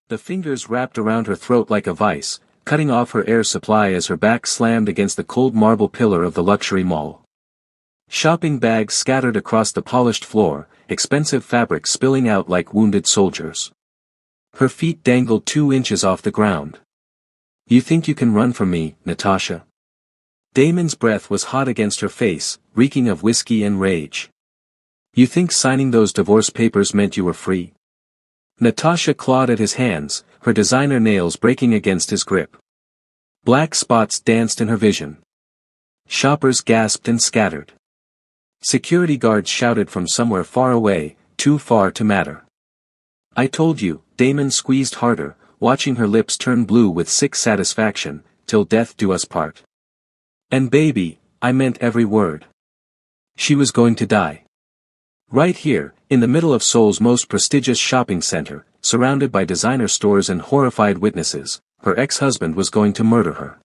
The fingers wrapped around her throat like a vice, cutting off her air supply as her back slammed against the cold marble pillar of the luxury mall. Shopping bags scattered across the polished floor, expensive fabric spilling out like wounded soldiers. Her feet dangled 2 inches off the ground. "You think you can run from me, Natasha?" Damon's breath was hot against her face, reeking of whiskey and rage. "You think signing those divorce papers meant you were free?" Natasha clawed at his hands, her designer nails breaking against his grip. Black spots danced in her vision. Shoppers gasped and scattered. Security guards shouted from somewhere far away, too far to matter. "I told you," Damon squeezed harder, watching her lips turn blue with sick satisfaction, "till death do us part." "And baby, I meant every word." She was going to die. Right here, in the middle of Seoul's most prestigious shopping center, surrounded by designer stores and horrified witnesses, her ex-husband was going to murder her.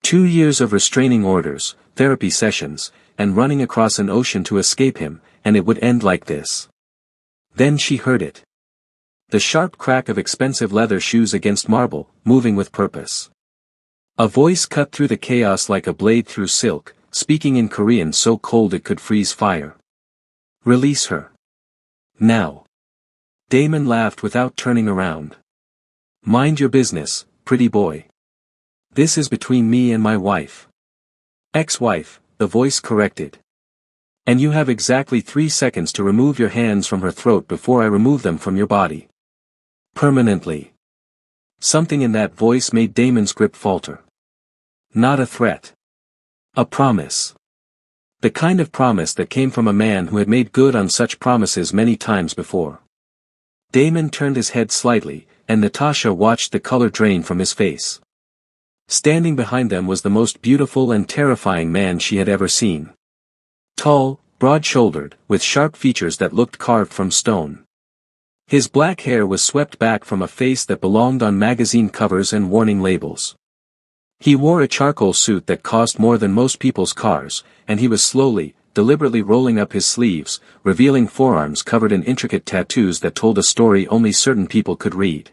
2 years of restraining orders, therapy sessions, and running across an ocean to escape him, and it would end like this. Then she heard it. The sharp crack of expensive leather shoes against marble, moving with purpose. A voice cut through the chaos like a blade through silk, speaking in Korean so cold it could freeze fire. "Release her. Now." Damon laughed without turning around. "Mind your business, pretty boy. This is between me and my wife." "Ex-wife," the voice corrected. "And you have exactly 3 seconds to remove your hands from her throat before I remove them from your body. Permanently." Something in that voice made Damon's grip falter. Not a threat. A promise. The kind of promise that came from a man who had made good on such promises many times before. Damon turned his head slightly, and Natasha watched the color drain from his face. Standing behind them was the most beautiful and terrifying man she had ever seen. Tall, broad-shouldered, with sharp features that looked carved from stone. His black hair was swept back from a face that belonged on magazine covers and warning labels. He wore a charcoal suit that cost more than most people's cars, and he was slowly, deliberately rolling up his sleeves, revealing forearms covered in intricate tattoos that told a story only certain people could read.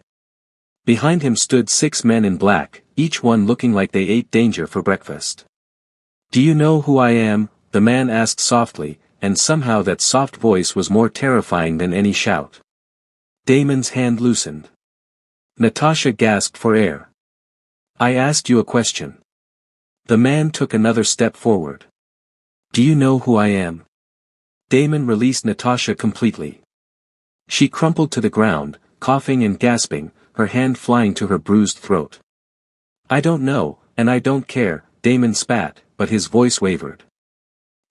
Behind him stood 6 men in black, each one looking like they ate danger for breakfast. "Do you know who I am?" the man asked softly, and somehow that soft voice was more terrifying than any shout. Damon's hand loosened. Natasha gasped for air. "I asked you a question." The man took another step forward. "Do you know who I am?" Damon released Natasha completely. She crumpled to the ground, coughing and gasping, her hand flying to her bruised throat. "I don't know, and I don't care," Damon spat, but his voice wavered.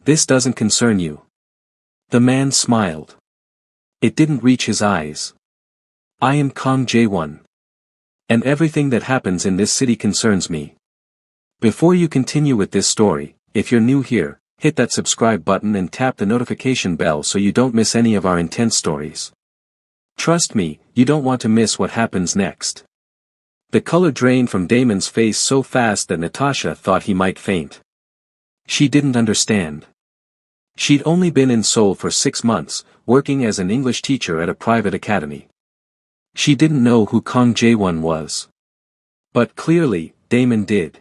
"This doesn't concern you." The man smiled. It didn't reach his eyes. "I am Kang Jae-won. And everything that happens in this city concerns me." Before you continue with this story, if you're new here, hit that subscribe button and tap the notification bell so you don't miss any of our intense stories. Trust me, you don't want to miss what happens next. The color drained from Damon's face so fast that Natasha thought he might faint. She didn't understand. She'd only been in Seoul for 6 months, working as an English teacher at a private academy. She didn't know who Kang Jae-won was. But clearly, Damon did.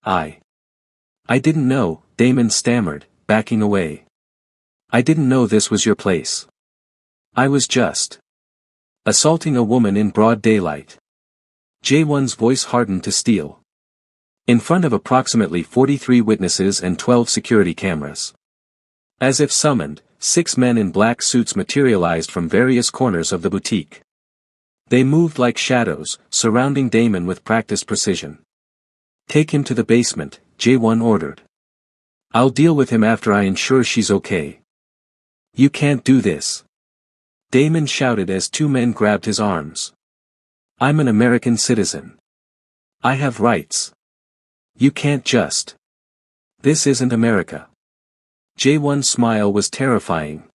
I didn't know," Damon stammered, backing away. "I didn't know this was your place. I was just assaulting a woman in broad daylight." Jae-won's voice hardened to steel. In front of approximately 43 witnesses and 12 security cameras. As if summoned, 6 men in black suits materialized from various corners of the boutique. They moved like shadows, surrounding Damon with practiced precision. "Take him to the basement," Jae-won ordered. "I'll deal with him after I ensure she's okay." "You can't do this," Damon shouted as 2 men grabbed his arms. "I'm an American citizen. I have rights. You can't just. This isn't America." Jae-won's smile was terrifying.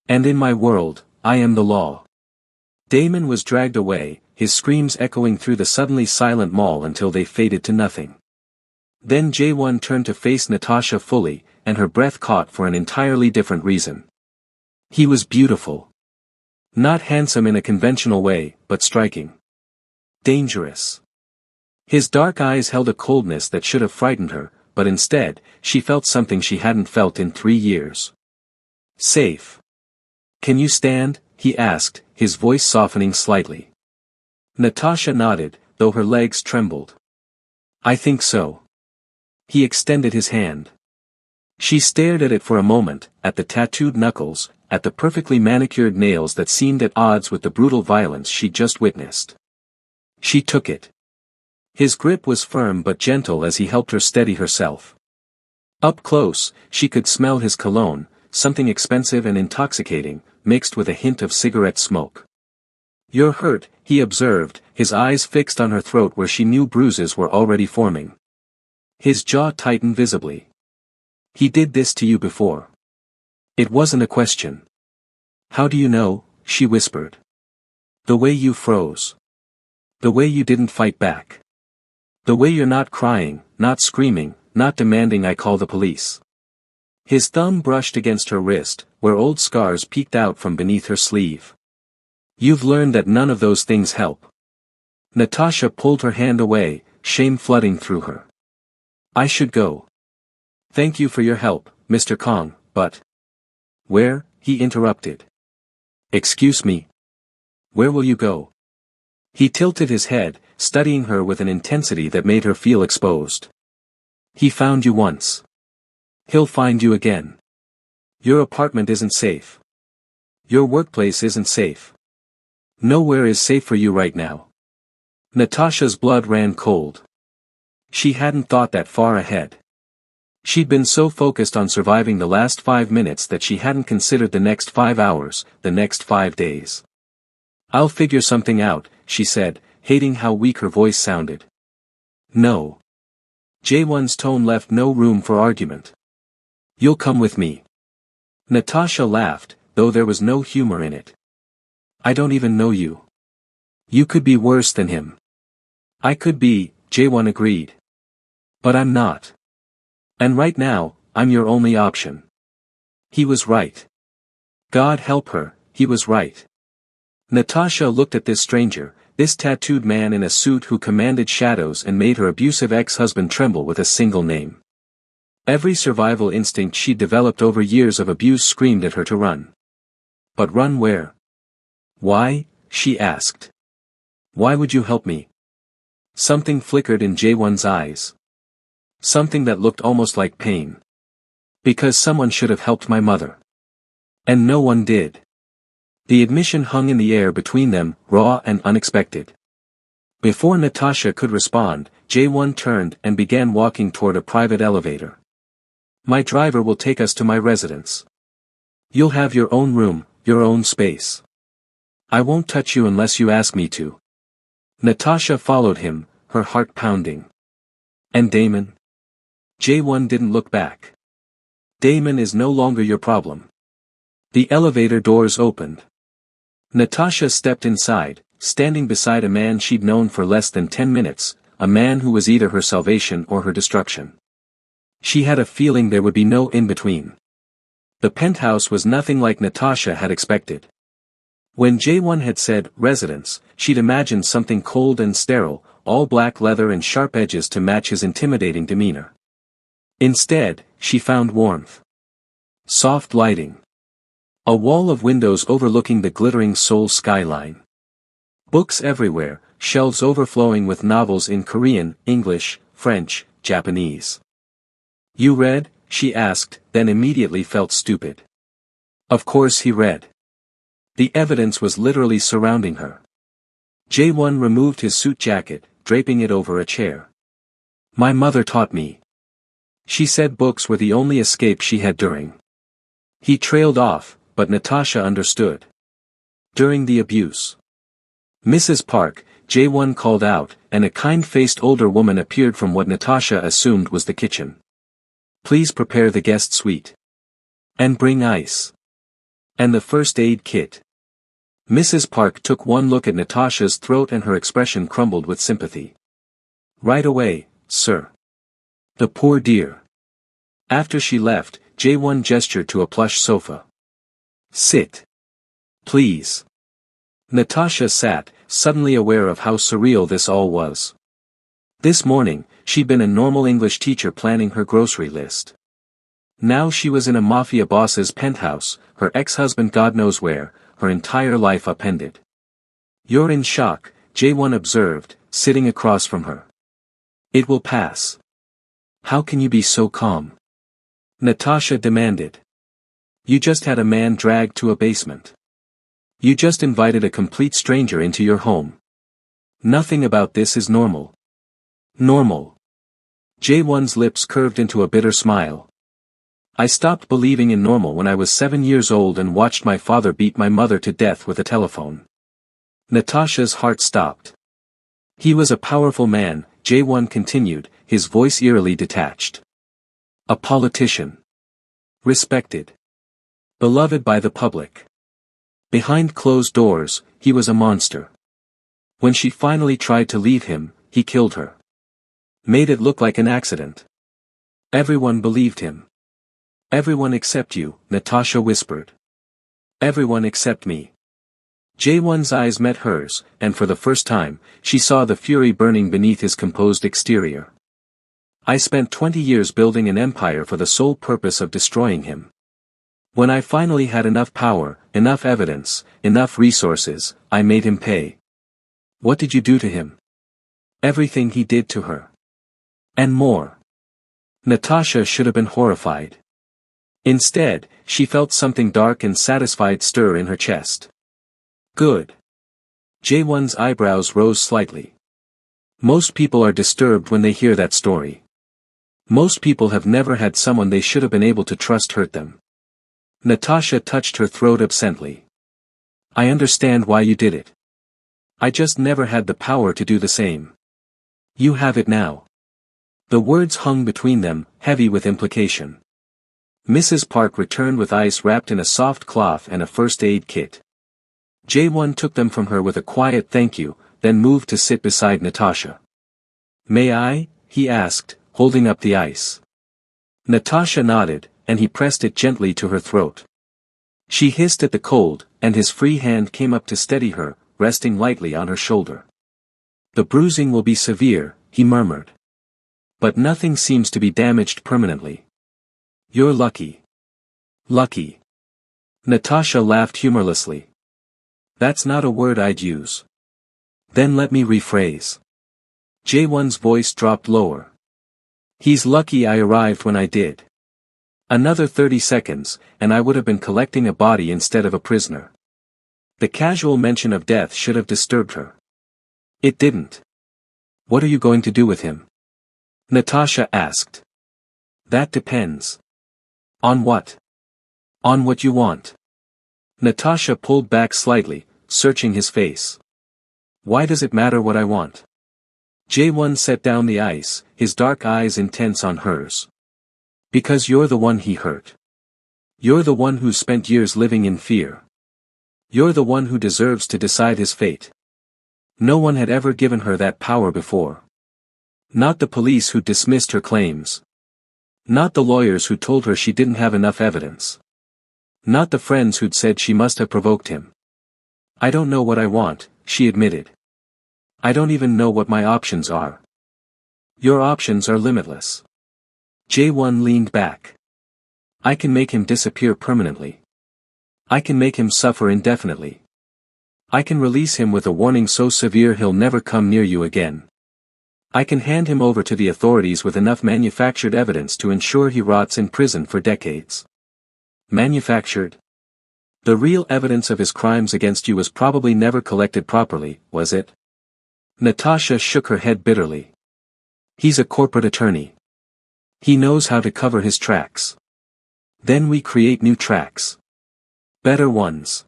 "And in my world, I am the law." Damon was dragged away, his screams echoing through the suddenly silent mall until they faded to nothing. Then Jae-won turned to face Natasha fully, and her breath caught for an entirely different reason. He was beautiful. Not handsome in a conventional way, but striking. Dangerous. His dark eyes held a coldness that should have frightened her, but instead, she felt something she hadn't felt in 3 years. Safe. Can you stand? He asked, his voice softening slightly. Natasha nodded, though her legs trembled. I think so. He extended his hand. She stared at it for a moment, at the tattooed knuckles, at the perfectly manicured nails that seemed at odds with the brutal violence she'd just witnessed. She took it. His grip was firm but gentle as he helped her steady herself. Up close, she could smell his cologne, something expensive and intoxicating, mixed with a hint of cigarette smoke. You're hurt, he observed, his eyes fixed on her throat where she knew bruises were already forming. His jaw tightened visibly. He did this to you before. It wasn't a question. How do you know? She whispered. The way you froze. The way you didn't fight back. The way you're not crying, not screaming, not demanding I call the police. His thumb brushed against her wrist, where old scars peeked out from beneath her sleeve. You've learned that none of those things help. Natasha pulled her hand away, shame flooding through her. I should go. Thank you for your help, Mr. Kong, but... Where? He interrupted. Excuse me. Where will you go? He tilted his head, studying her with an intensity that made her feel exposed. He found you once. He'll find you again. Your apartment isn't safe. Your workplace isn't safe. Nowhere is safe for you right now. Natasha's blood ran cold. She hadn't thought that far ahead. She'd been so focused on surviving the last 5 minutes that she hadn't considered the next 5 hours, the next 5 days. I'll figure something out, she said, hating how weak her voice sounded. No. Jaewon's tone left no room for argument. You'll come with me. Natasha laughed, though there was no humor in it. I don't even know you. You could be worse than him. I could be, Jaewon agreed. But I'm not. And right now, I'm your only option. He was right. God help her, he was right. Natasha looked at this stranger, this tattooed man in a suit who commanded shadows and made her abusive ex-husband tremble with a single name. Every survival instinct she'd developed over years of abuse screamed at her to run. But run where? Why? She asked. Why would you help me? Something flickered in Jaewon's eyes. Something that looked almost like pain. Because someone should have helped my mother. And no one did. The admission hung in the air between them, raw and unexpected. Before Natasha could respond, Jaewon turned and began walking toward a private elevator. My driver will take us to my residence. You'll have your own room, your own space. I won't touch you unless you ask me to. Natasha followed him, her heart pounding. And Damon? Jaewon didn't look back. Damon is no longer your problem. The elevator doors opened. Natasha stepped inside, standing beside a man she'd known for less than 10 minutes, a man who was either her salvation or her destruction. She had a feeling there would be no in-between. The penthouse was nothing like Natasha had expected. When Jaewon had said, residence, she'd imagined something cold and sterile, all black leather and sharp edges to match his intimidating demeanor. Instead, she found warmth. Soft lighting. A wall of windows overlooking the glittering Seoul skyline. Books everywhere, shelves overflowing with novels in Korean, English, French, Japanese. You read? She asked, then immediately felt stupid. Of course he read. The evidence was literally surrounding her. Jaewon removed his suit jacket, draping it over a chair. My mother taught me. She said books were the only escape she had during. He trailed off, but Natasha understood. During the abuse. Mrs. Park, Jaewon called out, and a kind-faced older woman appeared from what Natasha assumed was the kitchen. Please prepare the guest suite. And bring ice. And the first aid kit. Mrs. Park took one look at Natasha's throat and her expression crumbled with sympathy. Right away, sir. The poor dear. After she left, Jaewon gestured to a plush sofa. Sit. Please. Natasha sat, suddenly aware of how surreal this all was. This morning, she'd been a normal English teacher planning her grocery list. Now she was in a mafia boss's penthouse, her ex-husband God knows where, her entire life upended. "You're in shock," J1 observed, sitting across from her. "It will pass. How can you be so calm?" Natasha demanded. "You just had a man dragged to a basement. You just invited a complete stranger into your home. Nothing about this is normal." "Normal?" J1's lips curved into a bitter smile. "I stopped believing in normal when I was 7 years old and watched my father beat my mother to death with a telephone." Natasha's heart stopped. "He was a powerful man," J1 continued, his voice eerily detached. "A politician. Respected. Beloved by the public. Behind closed doors, he was a monster. When she finally tried to leave him, he killed her. Made it look like an accident. Everyone believed him. Everyone except you," Natasha whispered. "Everyone except me." J1's eyes met hers, and for the first time, she saw the fury burning beneath his composed exterior. "I spent 20 years building an empire for the sole purpose of destroying him. When I finally had enough power, enough evidence, enough resources, I made him pay." "What did you do to him?" "Everything he did to her. And more." Natasha should have been horrified. Instead, she felt something dark and satisfied stir in her chest. "Good." J1's eyebrows rose slightly. Most people are disturbed when they hear that story. Most people have never had someone they should have been able to trust hurt them. Natasha touched her throat absently. "I understand why you did it. I just never had the power to do the same. You have it now." The words hung between them, heavy with implication. Mrs. Park returned with ice wrapped in a soft cloth and a first aid kit. J1 took them from her with a quiet thank you, then moved to sit beside Natasha. "May I?" he asked, holding up the ice. Natasha nodded, and he pressed it gently to her throat. She hissed at the cold, and his free hand came up to steady her, resting lightly on her shoulder. "The bruising will be severe," he murmured. "But nothing seems to be damaged permanently. You're lucky." "Lucky." Natasha laughed humorlessly. "That's not a word I'd use." "Then let me rephrase." J1's voice dropped lower. "He's lucky I arrived when I did. Another 30 seconds, and I would have been collecting a body instead of a prisoner." The casual mention of death should have disturbed her. It didn't. "What are you going to do with him?" Natasha asked. "That depends." "On what?" "On what you want." Natasha pulled back slightly, searching his face. "Why does it matter what I want?" J1 set down the ice, his dark eyes intense on hers. "Because you're the one he hurt. You're the one who's spent years living in fear. You're the one who deserves to decide his fate. No one had ever given her that power before. Not the police who dismissed her claims. Not the lawyers who told her she didn't have enough evidence. Not the friends who'd said she must have provoked him. I don't know what I want," she admitted. "I don't even know what my options are." "Your options are limitless." J1 leaned back. "I can make him disappear permanently. I can make him suffer indefinitely. I can release him with a warning so severe he'll never come near you again. I can hand him over to the authorities with enough manufactured evidence to ensure he rots in prison for decades." "Manufactured?" "The real evidence of his crimes against you was probably never collected properly, was it?" Natasha shook her head bitterly. "He's a corporate attorney. He knows how to cover his tracks. Then we create new tracks. Better ones.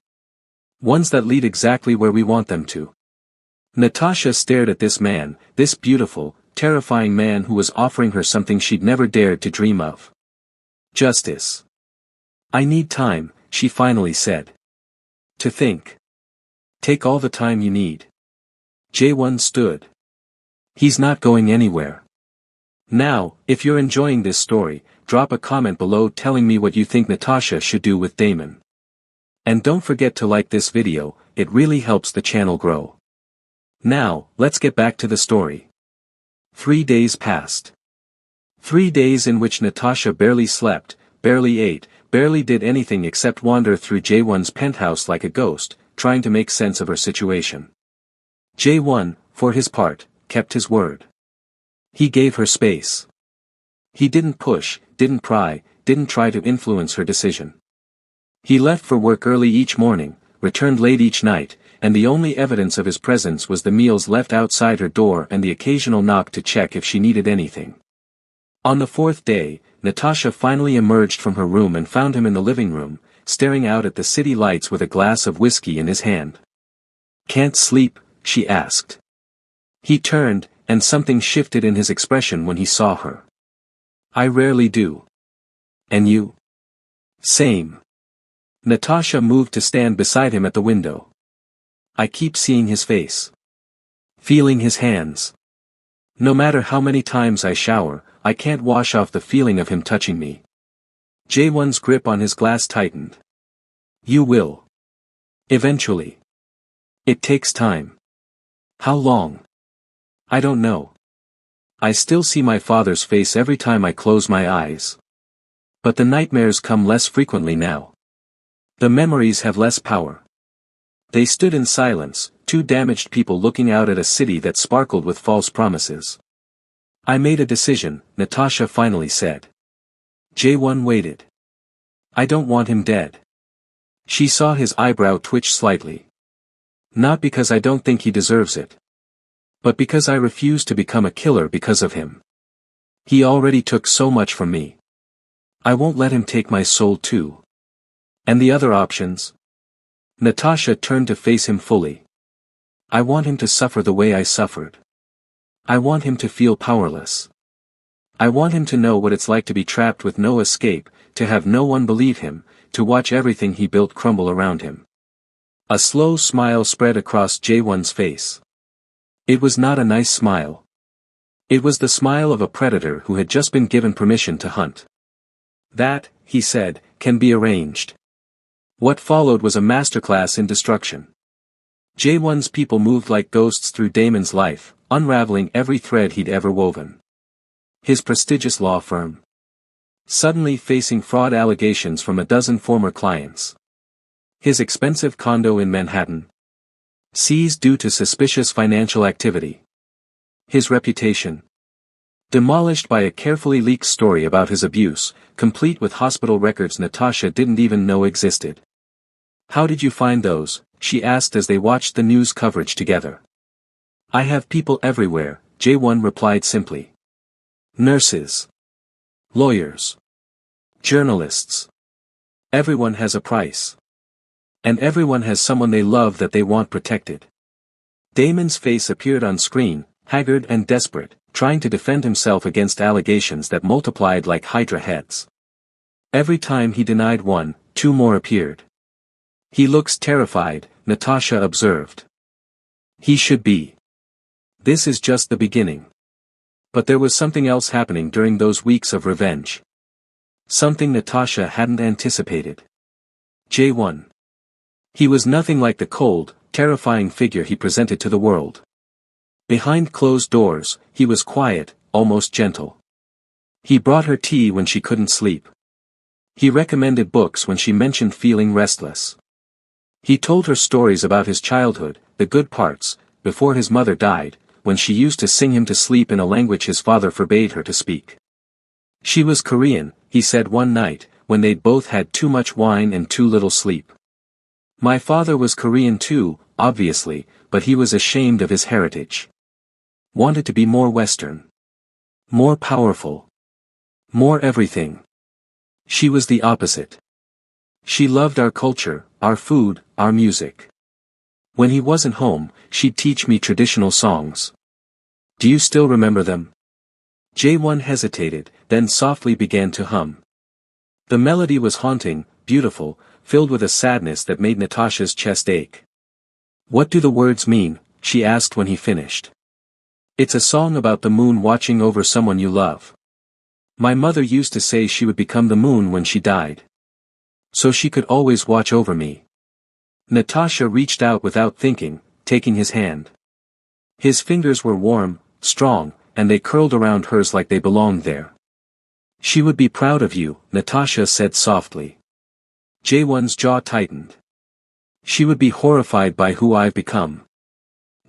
Ones that lead exactly where we want them to." Natasha stared at this man, this beautiful, terrifying man who was offering her something she'd never dared to dream of. "Justice. I need time," she finally said. "To think. Take all the time you need." J1 stood. "He's not going anywhere." Now, if you're enjoying this story, drop a comment below telling me what you think Natasha should do with Damon. And don't forget to like this video, it really helps the channel grow. Now, let's get back to the story. 3 days passed. 3 days in which Natasha barely slept, barely ate, barely did anything except wander through Jaewon's penthouse like a ghost, trying to make sense of her situation. Jaewon, for his part, kept his word. He gave her space. He didn't push, didn't pry, didn't try to influence her decision. He left for work early each morning, returned late each night, and the only evidence of his presence was the meals left outside her door and the occasional knock to check if she needed anything. On the 4th day, Natasha finally emerged from her room and found him in the living room, staring out at the city lights with a glass of whiskey in his hand. "Can't sleep?" she asked. He turned, and something shifted in his expression when he saw her. "I rarely do. And you?" "Same." Natasha moved to stand beside him at the window. "I keep seeing his face. Feeling his hands. No matter how many times I shower, I can't wash off the feeling of him touching me." Jaewon's grip on his glass tightened. "You will. Eventually. It takes time." "How long?" "I don't know. I still see my father's face every time I close my eyes. But the nightmares come less frequently now. The memories have less power." They stood in silence, two damaged people looking out at a city that sparkled with false promises. "I made a decision," Natasha finally said. Jaewon waited. "I don't want him dead." She saw his eyebrow twitch slightly. "Not because I don't think he deserves it. But because I refuse to become a killer because of him. He already took so much from me. I won't let him take my soul too." "And the other options?" Natasha turned to face him fully. "I want him to suffer the way I suffered. I want him to feel powerless. I want him to know what it's like to be trapped with no escape, to have no one believe him, to watch everything he built crumble around him." A slow smile spread across Jaewon's face. It was not a nice smile. It was the smile of a predator who had just been given permission to hunt. "That," he said, "can be arranged." What followed was a masterclass in destruction. Jaewon's people moved like ghosts through Damon's life, unraveling every thread he'd ever woven. His prestigious law firm. Suddenly facing fraud allegations from a dozen former clients. His expensive condo in Manhattan. Seized due to suspicious financial activity. His reputation. Demolished by a carefully leaked story about his abuse, complete with hospital records Natasha didn't even know existed. "How did you find those?" she asked as they watched the news coverage together. "I have people everywhere," Jaewon replied simply. "Nurses. Lawyers. Journalists. Everyone has a price. And everyone has someone they love that they want protected." Damon's face appeared on screen, haggard and desperate, trying to defend himself against allegations that multiplied like hydra heads. Every time he denied one, two more appeared. "He looks terrified," Natasha observed. "He should be. This is just the beginning." But there was something else happening during those weeks of revenge. Something Natasha hadn't anticipated. Jaewon. He was nothing like the cold, terrifying figure he presented to the world. Behind closed doors, he was quiet, almost gentle. He brought her tea when she couldn't sleep. He recommended books when she mentioned feeling restless. He told her stories about his childhood, the good parts, before his mother died, when she used to sing him to sleep in a language his father forbade her to speak. She was Korean, he said one night, when they'd both had too much wine and too little sleep. My father was Korean too, obviously, but he was ashamed of his heritage. Wanted to be more Western. More powerful. More everything. She was the opposite. She loved our culture, our food, our music. When he wasn't home, she'd teach me traditional songs. Do you still remember them? Jaewon hesitated, then softly began to hum. The melody was haunting, beautiful, filled with a sadness that made Natasha's chest ache. What do the words mean? She asked when he finished. It's a song about the moon watching over someone you love. My mother used to say she would become the moon when she died. So she could always watch over me. Natasha reached out without thinking, taking his hand. His fingers were warm, strong, and they curled around hers like they belonged there. She would be proud of you, Natasha said softly. Jaewon's jaw tightened. She would be horrified by who I've become.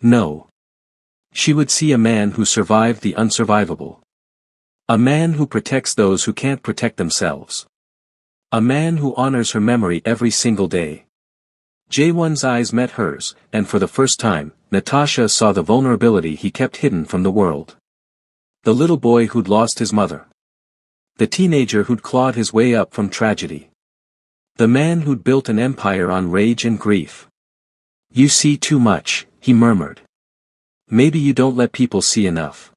No. She would see a man who survived the unsurvivable. A man who protects those who can't protect themselves. A man who honors her memory every single day. Jaewon's eyes met hers, and for the first time, Natasha saw the vulnerability he kept hidden from the world. The little boy who'd lost his mother. The teenager who'd clawed his way up from tragedy. The man who'd built an empire on rage and grief. You see too much, he murmured. Maybe you don't let people see enough.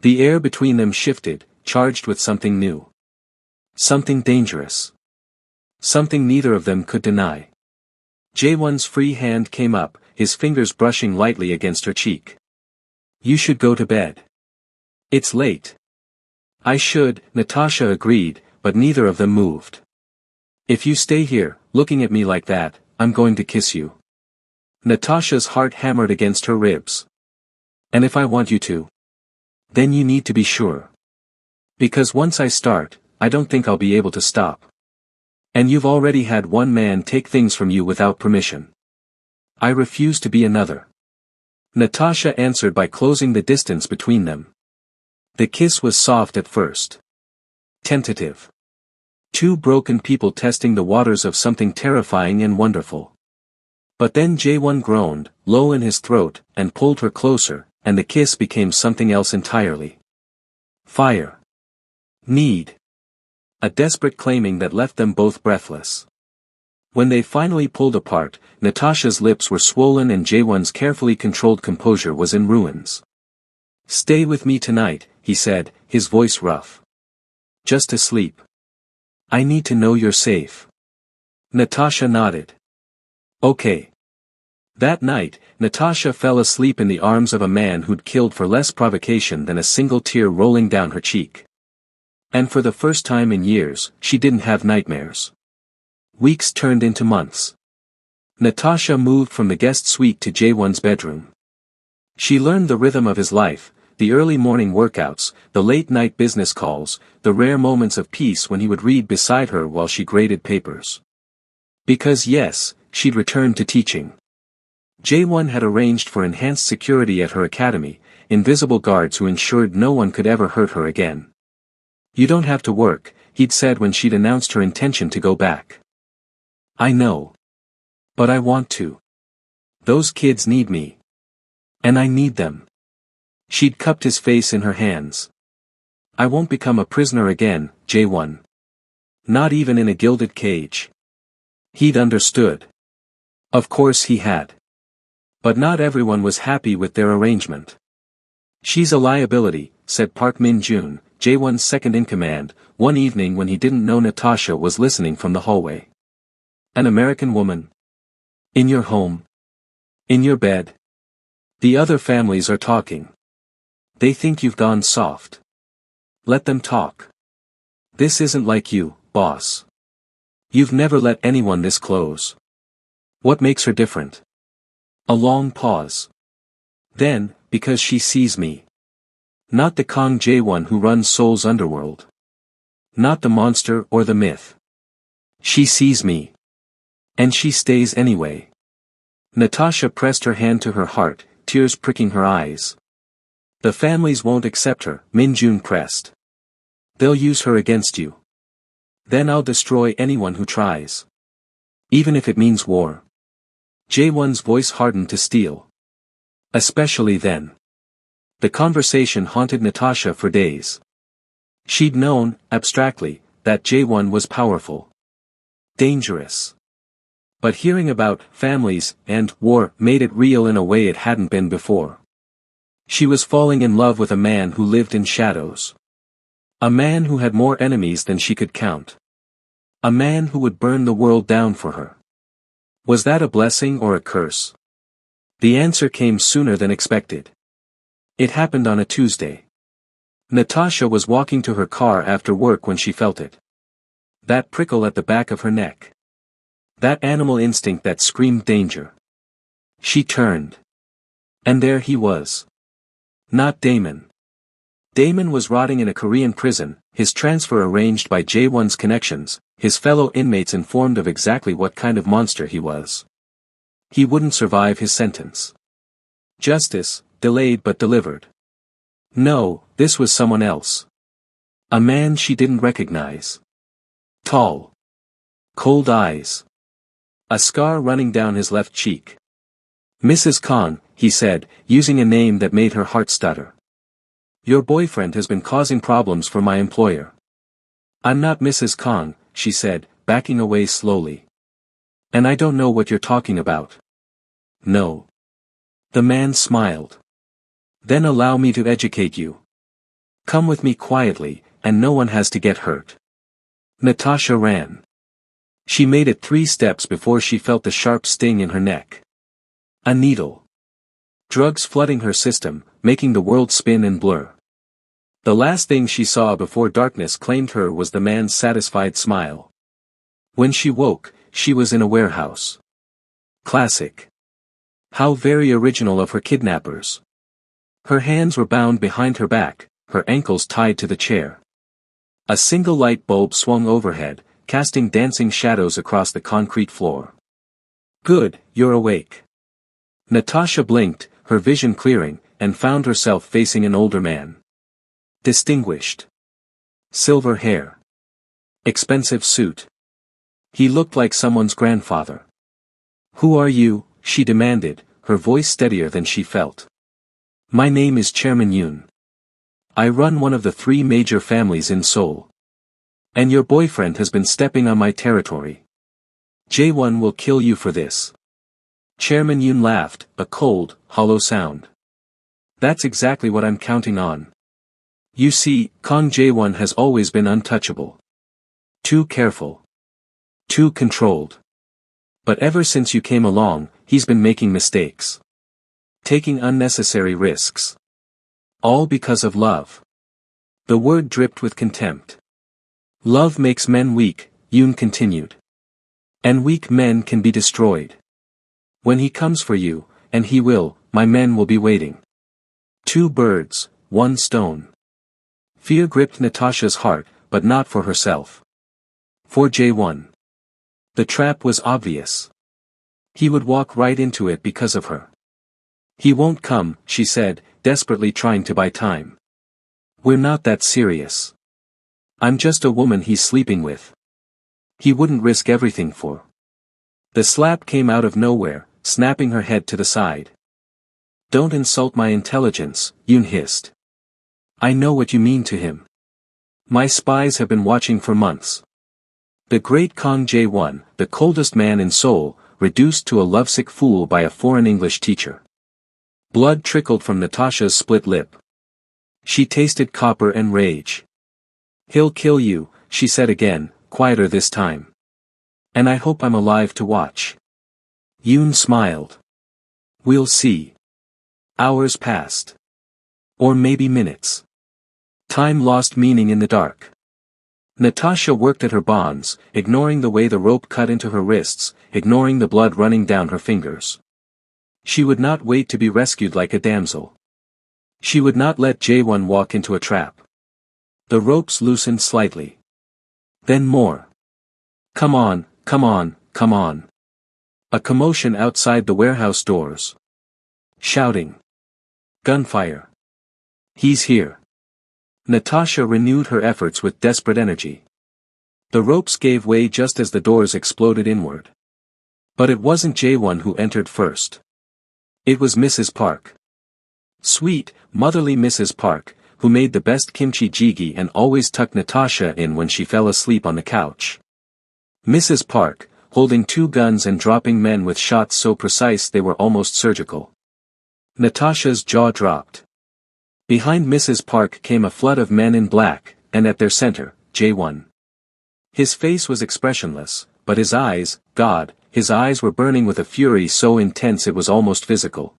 The air between them shifted, charged with something new. Something dangerous. Something neither of them could deny. Jaewon's free hand came up, his fingers brushing lightly against her cheek. You should go to bed. It's late. I should, Natasha agreed, but neither of them moved. If you stay here, looking at me like that, I'm going to kiss you. Natasha's heart hammered against her ribs. And if I want you to? Then you need to be sure. Because once I start, I don't think I'll be able to stop. And you've already had one man take things from you without permission. I refuse to be another. Natasha answered by closing the distance between them. The kiss was soft at first. Tentative. Two broken people testing the waters of something terrifying and wonderful. But then Jaewon groaned, low in his throat, and pulled her closer, and the kiss became something else entirely. Fire. Need. A desperate claiming that left them both breathless. When they finally pulled apart, Natasha's lips were swollen and Jaewon's carefully controlled composure was in ruins. Stay with me tonight, he said, his voice rough. Just to sleep. I need to know you're safe. Natasha nodded. Okay. That night, Natasha fell asleep in the arms of a man who'd killed for less provocation than a single tear rolling down her cheek. And for the first time in years, she didn't have nightmares. Weeks turned into months. Natasha moved from the guest suite to Jaewon's bedroom. She learned the rhythm of his life, the early morning workouts, the late-night business calls, the rare moments of peace when he would read beside her while she graded papers. Because yes, she'd returned to teaching. Jaewon had arranged for enhanced security at her academy, invisible guards who ensured no one could ever hurt her again. You don't have to work, he'd said when she'd announced her intention to go back. I know. But I want to. Those kids need me. And I need them. She'd cupped his face in her hands. I won't become a prisoner again, Jaewon. Not even in a gilded cage. He'd understood. Of course he had. But not everyone was happy with their arrangement. She's a liability, said Park Min-jun, Jaewon's second-in-command, one evening when he didn't know Natasha was listening from the hallway. An American woman. In your home. In your bed. The other families are talking. They think you've gone soft. Let them talk. This isn't like you, boss. You've never let anyone this close. What makes her different? A long pause. Then, because she sees me. Not the Kang Jaewon who runs Seoul's underworld. Not the monster or the myth. She sees me. And she stays anyway. Natasha pressed her hand to her heart, tears pricking her eyes. The families won't accept her, Min-jun pressed. They'll use her against you. Then I'll destroy anyone who tries. Even if it means war. Jaewon's voice hardened to steel. Especially then. The conversation haunted Natasha for days. She'd known, abstractly, that Jaewon was powerful. Dangerous. But hearing about families and war made it real in a way it hadn't been before. She was falling in love with a man who lived in shadows. A man who had more enemies than she could count. A man who would burn the world down for her. Was that a blessing or a curse? The answer came sooner than expected. It happened on a Tuesday. Natasha was walking to her car after work when she felt it. That prickle at the back of her neck. That animal instinct that screamed danger. She turned. And there he was. Not Damon. Damon was rotting in a Korean prison, his transfer arranged by Jae-won's connections, his fellow inmates informed of exactly what kind of monster he was. He wouldn't survive his sentence. Justice, delayed but delivered. No, this was someone else. A man she didn't recognize. Tall. Cold eyes. A scar running down his left cheek. Mrs. Kong, he said, using a name that made her heart stutter. Your boyfriend has been causing problems for my employer. I'm not Mrs. Kong, she said, backing away slowly. And I don't know what you're talking about. No. The man smiled. Then allow me to educate you. Come with me quietly, and no one has to get hurt. Natasha ran. She made it 3 steps before she felt the sharp sting in her neck. A needle. Drugs flooding her system, making the world spin and blur. The last thing she saw before darkness claimed her was the man's satisfied smile. When she woke, she was in a warehouse. Classic. How very original of her kidnappers. Her hands were bound behind her back, her ankles tied to the chair. A single light bulb swung overhead, casting dancing shadows across the concrete floor. Good, you're awake. Natasha blinked, her vision clearing, and found herself facing an older man. Distinguished. Silver hair. Expensive suit. He looked like someone's grandfather. Who are you? She demanded, her voice steadier than she felt. My name is Chairman Yoon. I run one of the 3 major families in Seoul. And your boyfriend has been stepping on my territory. Jae-won will kill you for this. Chairman Yoon laughed, a cold, hollow sound. That's exactly what I'm counting on. You see, Kang Jae-won has always been untouchable. Too careful. Too controlled. But ever since you came along, he's been making mistakes. Taking unnecessary risks. All because of love. The word dripped with contempt. Love makes men weak, Yoon continued. And weak men can be destroyed. When he comes for you, and he will, my men will be waiting. 2 birds, 1 stone. Fear gripped Natasha's heart, but not for herself. For Jae-won. The trap was obvious. He would walk right into it because of her. He won't come, she said, desperately trying to buy time. We're not that serious. I'm just a woman he's sleeping with. He wouldn't risk everything for. The slap came out of nowhere, snapping her head to the side. Don't insult my intelligence, Yoon hissed. I know what you mean to him. My spies have been watching for months. The great Kang Jae-won, the coldest man in Seoul, reduced to a lovesick fool by a foreign English teacher. Blood trickled from Natasha's split lip. She tasted copper and rage. He'll kill you, she said again, quieter this time. And I hope I'm alive to watch. Yoon smiled. We'll see. Hours passed. Or maybe minutes. Time lost meaning in the dark. Natasha worked at her bonds, ignoring the way the rope cut into her wrists, ignoring the blood running down her fingers. She would not wait to be rescued like a damsel. She would not let Jae-won walk into a trap. The ropes loosened slightly. Then more. Come on, come on, come on. A commotion outside the warehouse doors. Shouting. Gunfire. He's here. Natasha renewed her efforts with desperate energy. The ropes gave way just as the doors exploded inward. But it wasn't Jae-won who entered first. It was Mrs. Park. Sweet, motherly Mrs. Park, who made the best kimchi jjigae and always tucked Natasha in when she fell asleep on the couch. Mrs. Park, holding 2 guns and dropping men with shots so precise they were almost surgical. Natasha's jaw dropped. Behind Mrs. Park came a flood of men in black, and at their center, Jae-won. His face was expressionless, but his eyes, God, his eyes were burning with a fury so intense it was almost physical.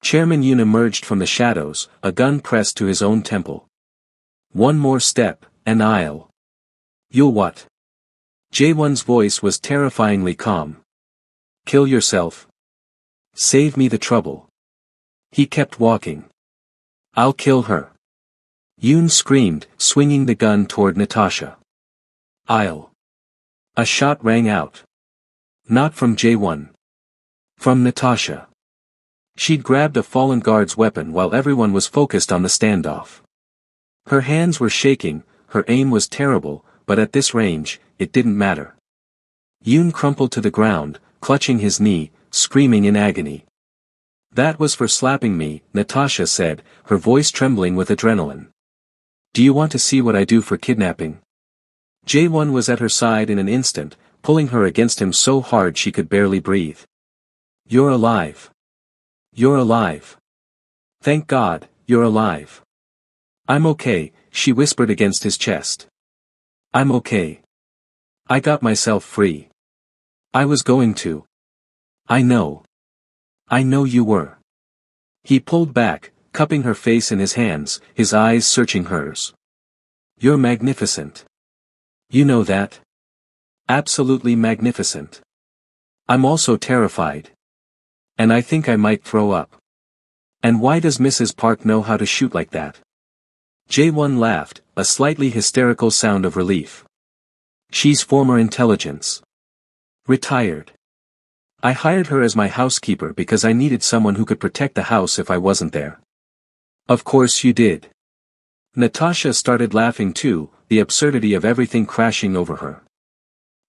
Chairman Yoon emerged from the shadows, a gun pressed to his own temple. One more step, and I'll. You'll what? Jaewon's voice was terrifyingly calm. Kill yourself. Save me the trouble. He kept walking. I'll kill her. Yoon screamed, swinging the gun toward Natasha. I'll. A shot rang out. Not from Jaewon. From Natasha. She'd grabbed a fallen guard's weapon while everyone was focused on the standoff. Her hands were shaking, her aim was terrible, but at this range, it didn't matter. Yoon crumpled to the ground, clutching his knee, screaming in agony. That was for slapping me, Natasha said, her voice trembling with adrenaline. Do you want to see what I do for kidnapping? Jaewon was at her side in an instant, pulling her against him so hard she could barely breathe. You're alive. You're alive. Thank God, you're alive. I'm okay, she whispered against his chest. I'm okay. I got myself free. I was going to. I know. I know you were. He pulled back, cupping her face in his hands, his eyes searching hers. You're magnificent. You know that? Absolutely magnificent. I'm also terrified. And I think I might throw up. And why does Mrs. Park know how to shoot like that? Jaewon laughed, a slightly hysterical sound of relief. She's former intelligence. Retired. I hired her as my housekeeper because I needed someone who could protect the house if I wasn't there. Of course you did. Natasha started laughing too, the absurdity of everything crashing over her.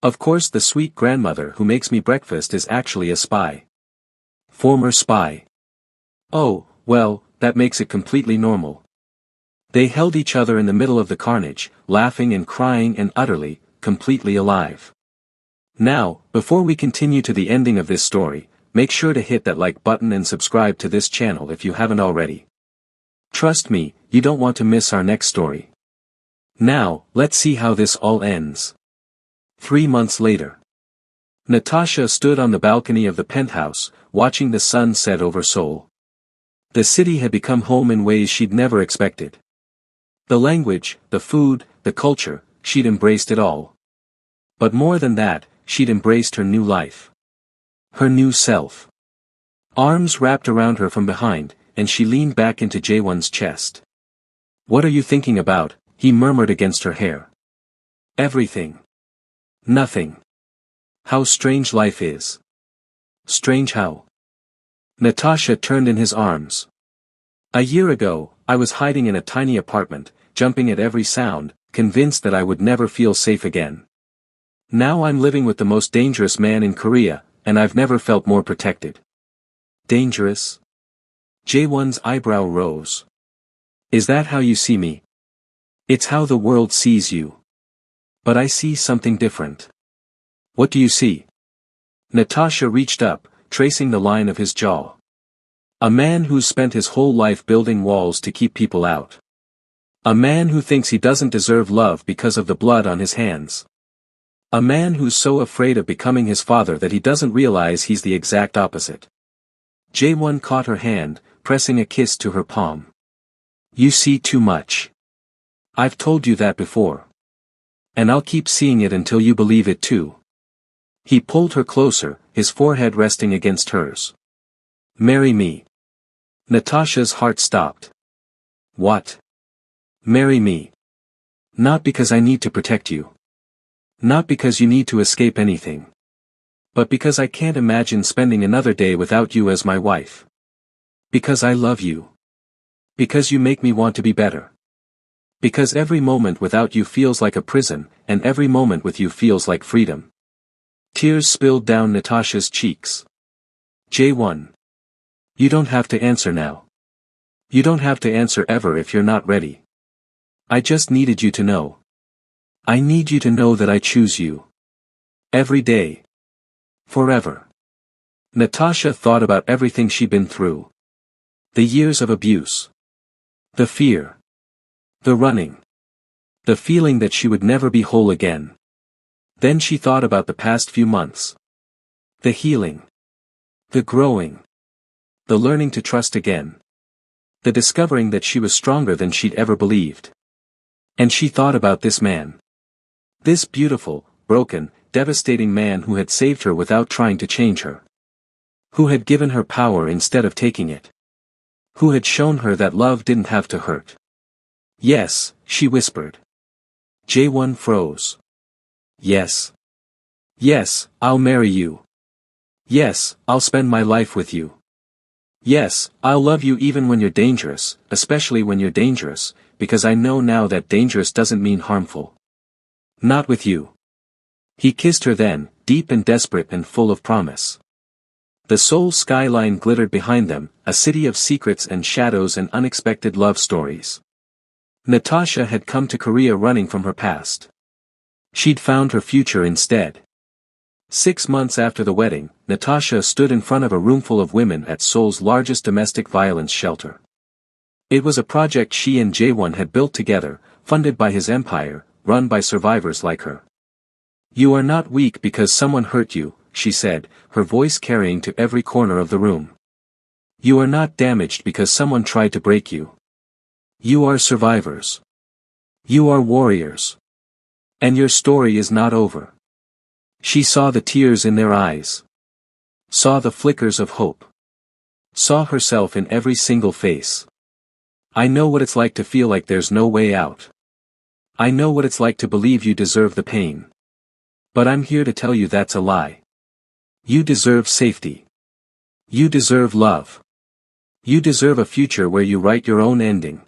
Of course the sweet grandmother who makes me breakfast is actually a spy. Former spy. Oh, well, that makes it completely normal. They held each other in the middle of the carnage, laughing and crying and utterly, completely alive. Now, before we continue to the ending of this story, make sure to hit that like button and subscribe to this channel if you haven't already. Trust me, you don't want to miss our next story. Now, let's see how this all ends. 3 months later. Natasha stood on the balcony of the penthouse, watching the sun set over Seoul. The city had become home in ways she'd never expected. The language, the food, the culture, she'd embraced it all. But more than that, she'd embraced her new life. Her new self. Arms wrapped around her from behind, and she leaned back into Jaewon's chest. What are you thinking about? He murmured against her hair. Everything. Nothing. How strange life is. Strange how? Natasha turned in his arms. A year ago, I was hiding in a tiny apartment, jumping at every sound, convinced that I would never feel safe again. Now I'm living with the most dangerous man in Korea, and I've never felt more protected. Dangerous? Jaewon's eyebrow rose. Is that how you see me? It's how the world sees you. But I see something different. What do you see? Natasha reached up, tracing the line of his jaw. A man who's spent his whole life building walls to keep people out. A man who thinks he doesn't deserve love because of the blood on his hands. A man who's so afraid of becoming his father that he doesn't realize he's the exact opposite. Jaewon caught her hand, pressing a kiss to her palm. You see too much. I've told you that before. And I'll keep seeing it until you believe it too. He pulled her closer, his forehead resting against hers. Marry me. Natasha's heart stopped. What? Marry me. Not because I need to protect you. Not because you need to escape anything. But because I can't imagine spending another day without you as my wife. Because I love you. Because you make me want to be better. Because every moment without you feels like a prison, and every moment with you feels like freedom. Tears spilled down Natasha's cheeks. Jaewon. You don't have to answer now. You don't have to answer ever if you're not ready. I just needed you to know. I need you to know that I choose you. Every day. Forever. Natasha thought about everything she'd been through. The years of abuse. The fear. The running. The feeling that she would never be whole again. Then she thought about the past few months. The healing. The growing. The learning to trust again. The discovering that she was stronger than she'd ever believed. And she thought about this man. This beautiful, broken, devastating man who had saved her without trying to change her. Who had given her power instead of taking it. Who had shown her that love didn't have to hurt. Yes, she whispered. Jae-won froze. Yes. Yes, I'll marry you. Yes, I'll spend my life with you. Yes, I'll love you even when you're dangerous, especially when you're dangerous, because I know now that dangerous doesn't mean harmful. Not with you. He kissed her then, deep and desperate and full of promise. The Seoul skyline glittered behind them, a city of secrets and shadows and unexpected love stories. Natasha had come to Korea running from her past. She'd found her future instead. 6 months after the wedding, Natasha stood in front of a roomful of women at Seoul's largest domestic violence shelter. It was a project she and Jae-won had built together, funded by his empire, run by survivors like her. You are not weak because someone hurt you, she said, her voice carrying to every corner of the room. You are not damaged because someone tried to break you. You are survivors. You are warriors. And your story is not over. She saw the tears in their eyes. Saw the flickers of hope. Saw herself in every single face. I know what it's like to feel like there's no way out. I know what it's like to believe you deserve the pain. But I'm here to tell you that's a lie. You deserve safety. You deserve love. You deserve a future where you write your own ending.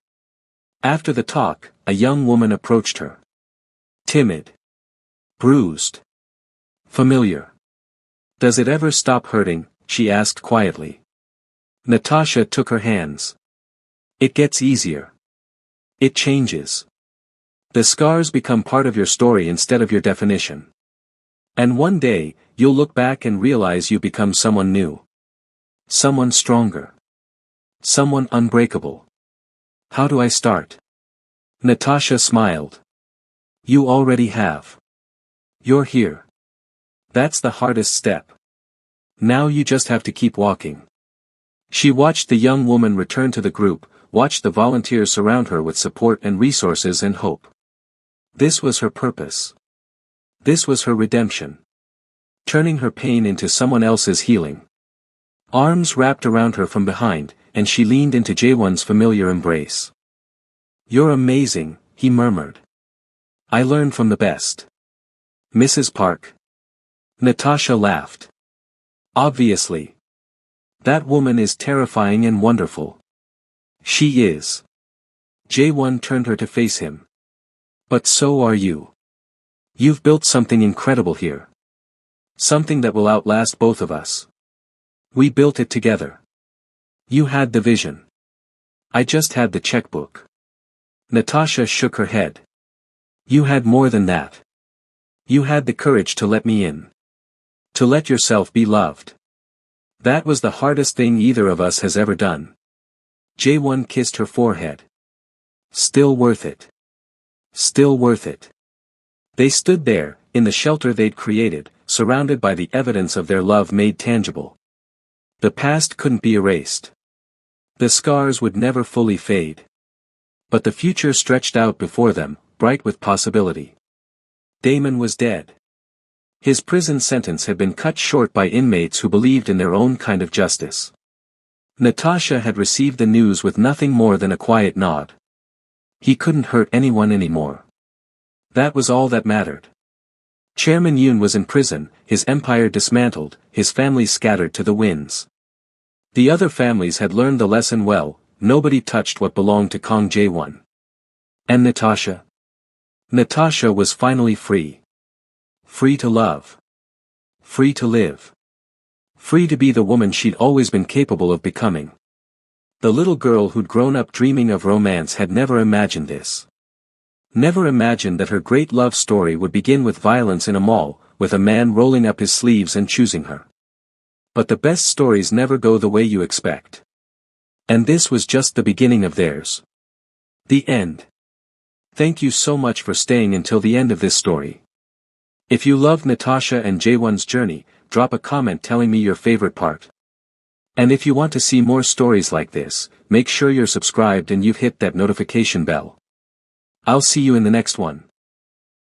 After the talk, a young woman approached her. Timid. Bruised. Familiar. Does it ever stop hurting? She asked quietly. Natasha took her hands. It gets easier. It changes. The scars become part of your story instead of your definition. And one day, you'll look back and realize you become someone new. Someone stronger. Someone unbreakable. How do I start? Natasha smiled. You already have. You're here. That's the hardest step. Now you just have to keep walking. She watched the young woman return to the group, watched the volunteers surround her with support and resources and hope. This was her purpose. This was her redemption. Turning her pain into someone else's healing. Arms wrapped around her from behind, and she leaned into Jae-won's familiar embrace. You're amazing, he murmured. I learned from the best. Mrs. Park. Natasha laughed. Obviously. That woman is terrifying and wonderful. She is. Jae-won turned her to face him. But so are you. You've built something incredible here. Something that will outlast both of us. We built it together. You had the vision. I just had the checkbook. Natasha shook her head. You had more than that. You had the courage to let me in. To let yourself be loved. That was the hardest thing either of us has ever done. Jae-won kissed her forehead. Still worth it. Still worth it. They stood there, in the shelter they'd created, surrounded by the evidence of their love made tangible. The past couldn't be erased. The scars would never fully fade. But the future stretched out before them, bright with possibility. Damon was dead. His prison sentence had been cut short by inmates who believed in their own kind of justice. Natasha had received the news with nothing more than a quiet nod. He couldn't hurt anyone anymore. That was all that mattered. Chairman Yoon was in prison, his empire dismantled, his family scattered to the winds. The other families had learned the lesson well, nobody touched what belonged to Kang Jae-won. And Natasha? Natasha was finally free. Free to love. Free to live. Free to be the woman she'd always been capable of becoming. The little girl who'd grown up dreaming of romance had never imagined this. Never imagined that her great love story would begin with violence in a mall, with a man rolling up his sleeves and choosing her. But the best stories never go the way you expect. And this was just the beginning of theirs. The end. Thank you so much for staying until the end of this story. If you loved Natasha and Jae-won's journey, drop a comment telling me your favorite part. And if you want to see more stories like this, make sure you're subscribed and you've hit that notification bell. I'll see you in the next one.